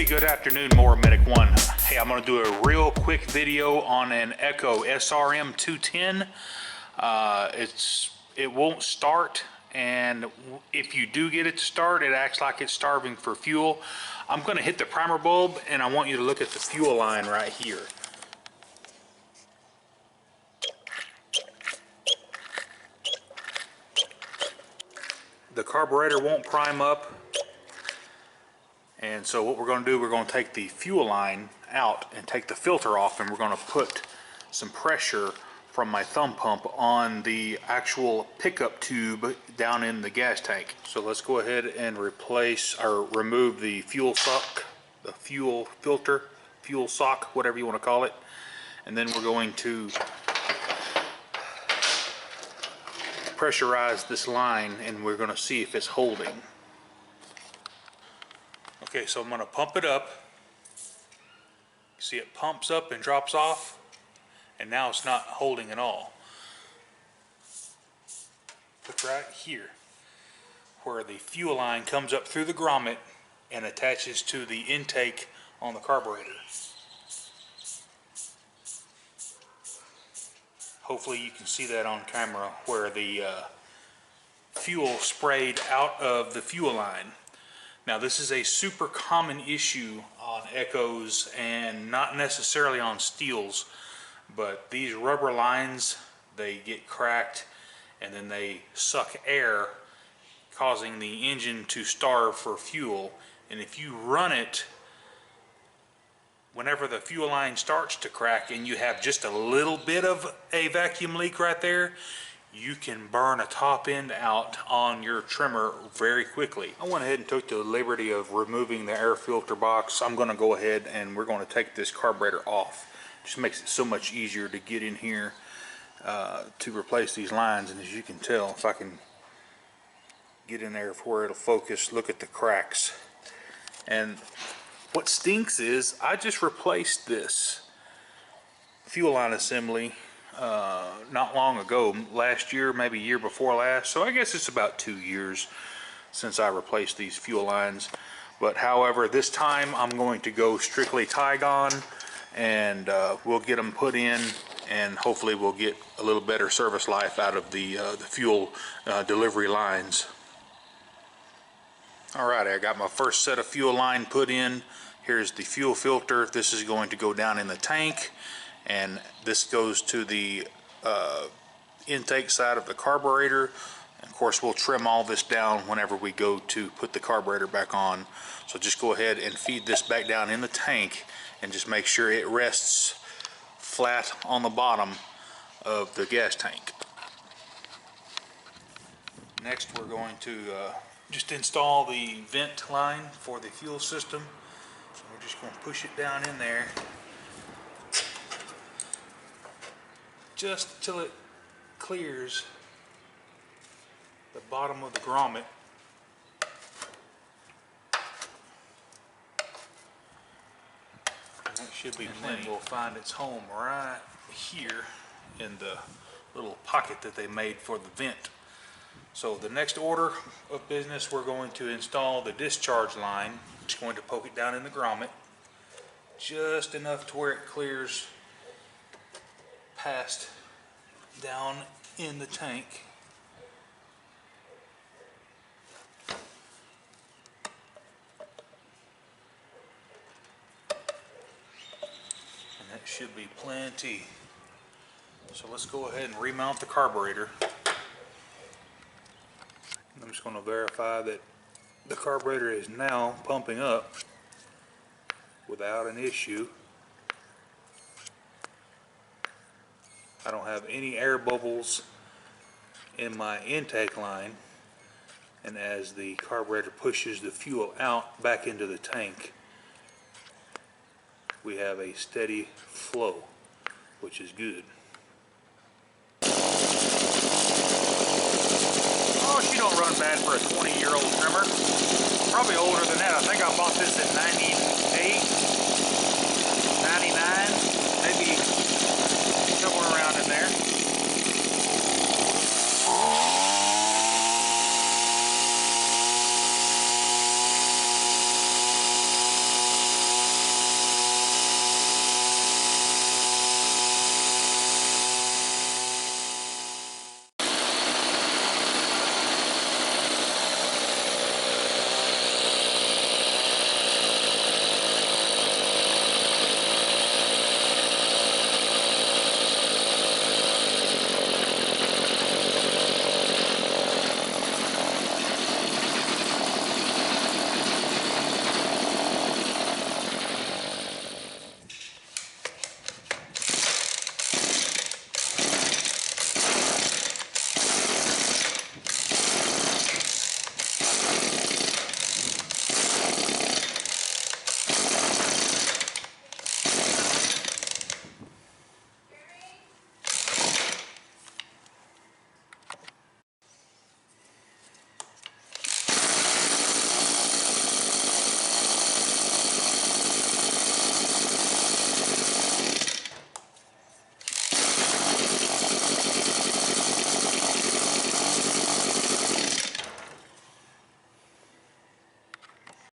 good afternoon, More Medic One. Hey, I'm going to do a real quick video on an Echo SRM 210. It won't start, and if you do get it to start, it acts like it's starving for fuel. I'm going to hit the primer bulb, and I want you to look at the fuel line right here. The carburetor won't prime up. And so what we're going to do, we're going to take the fuel line out and take the filter off, and we're going to put some pressure from my thumb pump on the actual pickup tube down in the gas tank. So let's go ahead and replace or remove the fuel sock, the fuel filter, fuel sock, whatever you want to call it. And then we're going to pressurize this line, and we're going to see if it's holding. Okay, so I'm going to pump it up. See, it pumps up and drops off, and now it's not holding at all. Look right here, where the fuel line comes up through the grommet and attaches to the intake on the carburetor. Hopefully you can see that on camera, where the fuel sprayed out of the fuel line. Now, this is a super common issue on Echoes and not necessarily on Steels, but these rubber lines, they get cracked and then they suck air, causing the engine to starve for fuel. And if you run it, whenever the fuel line starts to crack and you have just a little bit of a vacuum leak right there, you can burn a top end out on your trimmer very quickly. I went ahead and took the liberty of removing the air filter box. I'm going to go ahead and we're going to take this carburetor off. Just makes it so much easier to get in here to replace these lines. And as you can tell, if I can get in there where it'll focus, look at the cracks. And what stinks is I just replaced this fuel line assembly not long ago, last year, maybe year before last. So I guess it's about 2 years since I replaced these fuel lines. But however, this time I'm going to go strictly Tygon, and we'll get them put in, and hopefully we'll get a little better service life out of the fuel delivery lines. Alright, I got my first set of fuel line put in. Here's the fuel filter. This is going to go down in the tank, and this goes to the intake side of the carburetor. And of course, we'll trim all this down whenever we go to put the carburetor back on. So just go ahead and feed this back down in the tank, and just make sure it rests flat on the bottom of the gas tank. Next, we're going to just install the vent line for the fuel system. So we're just going to push it down in there just till it clears the bottom of the grommet. And that should be plenty. We'll find its home right here in the little pocket that they made for the vent. So the next order of business, we're going to install the discharge line. Just going to poke it down in the grommet just enough to where it clears past down in the tank. And that should be plenty. So let's go ahead and remount the carburetor. I'm just going to verify that the carburetor is now pumping up without an issue. I don't have any air bubbles in my intake line, and as the carburetor pushes the fuel out back into the tank, we have a steady flow, which is good. Oh, she don't run bad for a 20-year-old trimmer. Probably older than that. I think I bought this in 98, 99, maybe somewhere around in there.